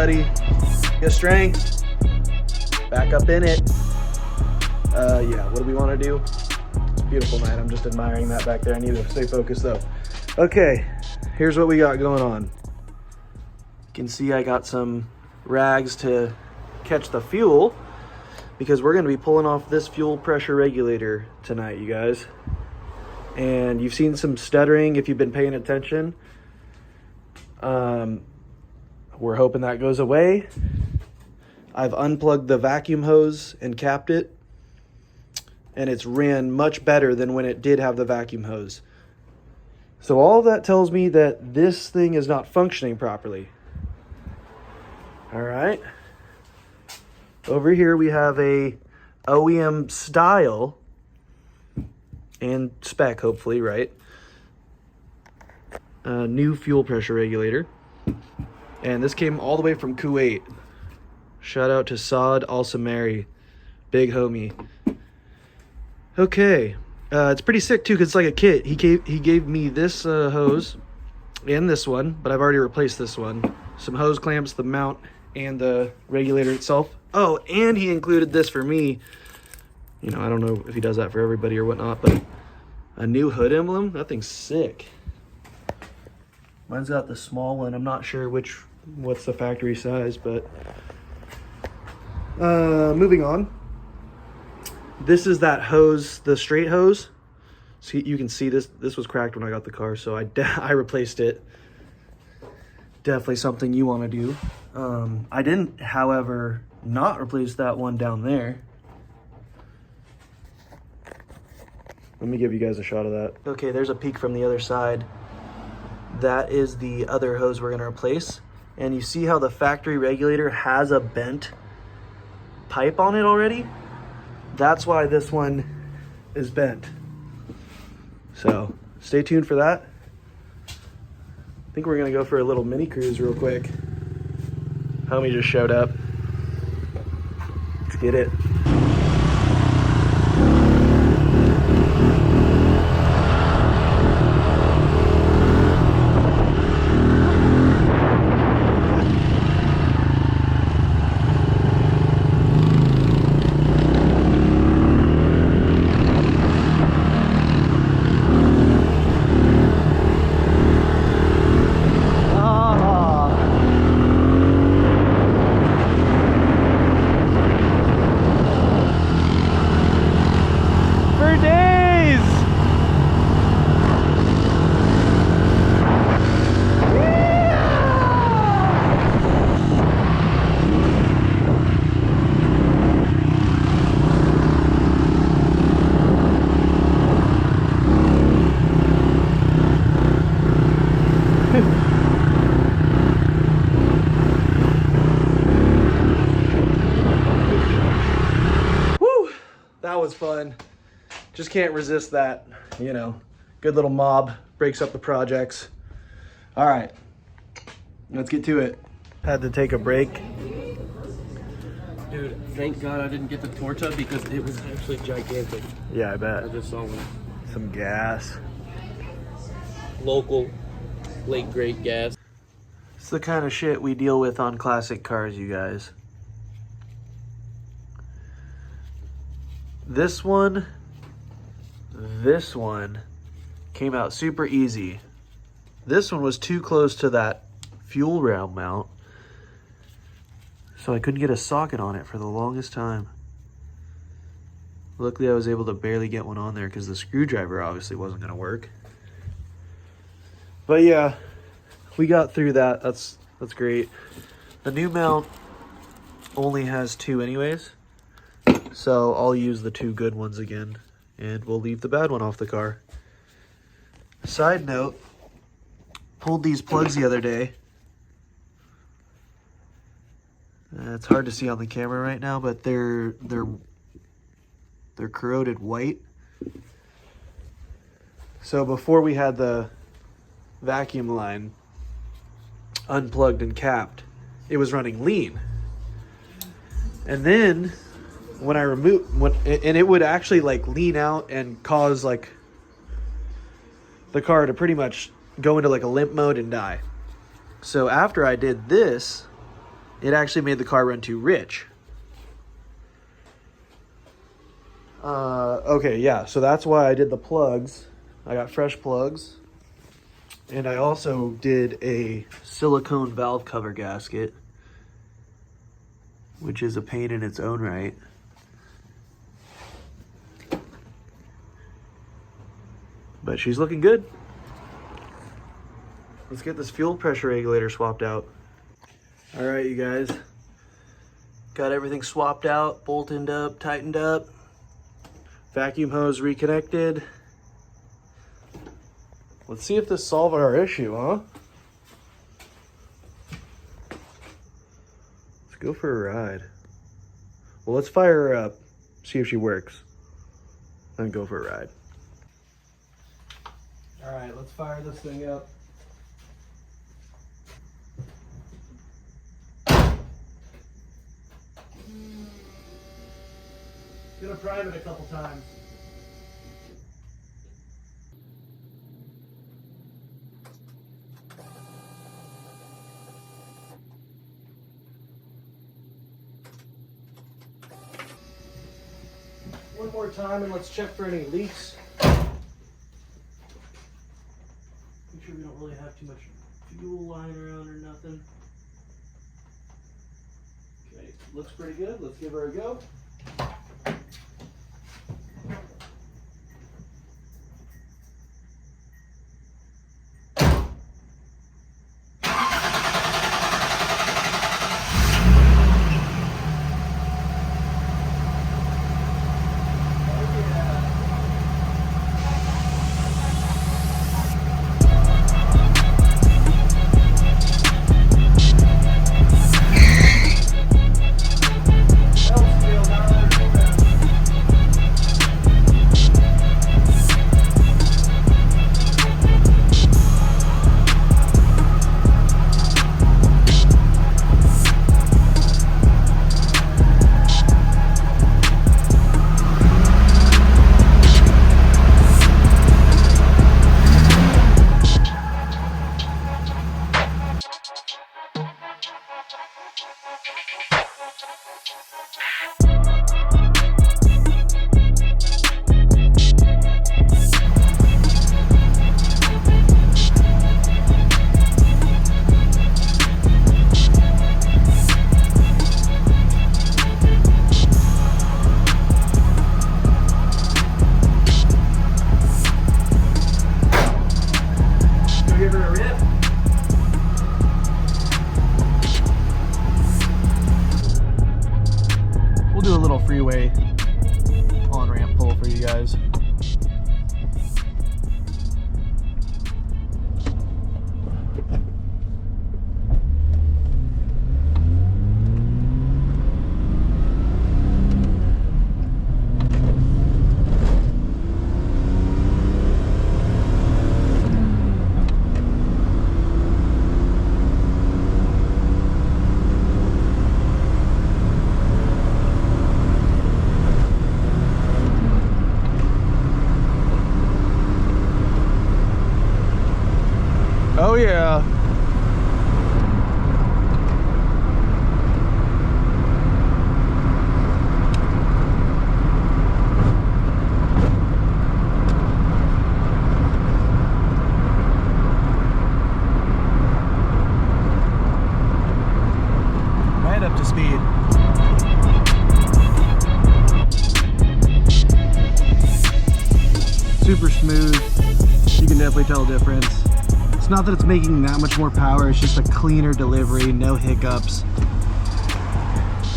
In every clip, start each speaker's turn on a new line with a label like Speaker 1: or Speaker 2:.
Speaker 1: buddy. Get strength. Back up in it. Yeah, what do we want to do? It's a beautiful night. I'm just admiring that back there. I need to stay focused though. Okay, here's what we got going on. You can see I got some rags to catch the fuel because we're going to be pulling off this fuel pressure regulator tonight, you guys. And you've seen some stuttering if you've been paying attention. We're hoping that goes away. I've unplugged the vacuum hose and capped it, and it's ran much better than when it did have the vacuum hose. So all of that tells me that this thing is not functioning properly. All right. Over here we have a OEM style and spec, hopefully, right? New fuel pressure regulator. And this came all the way from Kuwait. Shout out to Saad Al-Samari, big homie. Okay, it's pretty sick too because it's like a kit. He gave me this hose and this one, but I've already replaced this one. Some hose clamps, the mount, and the regulator itself. Oh, and he included this for me. You know, I don't know if he does that for everybody or whatnot, but a new hood emblem. That thing's sick. Mine's got the small one. I'm not sure what's the factory size, but moving on. This is that hose, the straight hose. So you can see this was cracked when I got the car, so I replaced it. Definitely something you want to do. I didn't, however, not replace that one down there. Let me give you guys a shot of that. Okay, there's a peek from the other side. That is the other hose we're gonna replace. And you see how the factory regulator has a bent pipe on it already? That's why this one is bent. So stay tuned for that. I think we're gonna go for a little mini cruise real quick. Homie just showed up. Let's get it. That was fun. Just can't resist that, you know. Good little mob, breaks up the projects. All right, let's get to it. Had to take a break.
Speaker 2: Dude, thank God I didn't get the Torta because it was actually gigantic.
Speaker 1: Yeah, I bet.
Speaker 2: I just saw one.
Speaker 1: Some gas.
Speaker 2: Local, late grade gas.
Speaker 1: It's the kind of shit we deal with on classic cars, you guys. This one came out super easy. This one was too close to that fuel rail mount, so I couldn't get a socket on it for the longest time. Luckily, I was able to barely get one on there because the screwdriver obviously wasn't going to work. But yeah, we got through that. That's great. The new mount only has two anyways. So I'll use the two good ones again, and we'll leave the bad one off the car. Side note, pulled these plugs the other day. It's hard to see on the camera right now, but they're corroded white. So before we had the vacuum line unplugged and capped, it was running lean. And then when I removed, and it would actually like lean out and cause like the car to pretty much go into like a limp mode and die. So after I did this it actually made the car run too rich. Okay, yeah, so that's why I did the plugs. I got fresh plugs. And I also did a silicone valve cover gasket, which is a pain in its own right. But she's looking good. Let's get this fuel pressure regulator swapped out. All right, you guys. Got everything swapped out, bolted up, tightened up. Vacuum hose reconnected. Let's see if this solved our issue, huh? Let's go for a ride. Well, let's fire her up, see if she works, then go for a ride. All right, let's fire this thing up. Gonna prime it a couple times. One more time and let's check for any leaks. Make sure we don't really have too much fuel lying around or nothing. Okay, looks pretty good. Let's give her a go. Do a little freeway on-ramp pull for you guys. Oh yeah. Right up to speed. Super smooth. You can definitely tell the difference. It's not that it's making that much more power, it's just a cleaner delivery, no hiccups.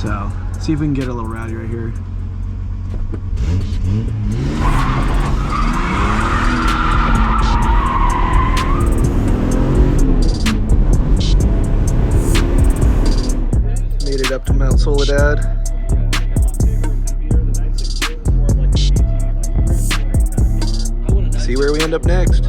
Speaker 1: So, let's see if we can get a little rowdy right here. Made it up to Mount Soledad. See where we end up next.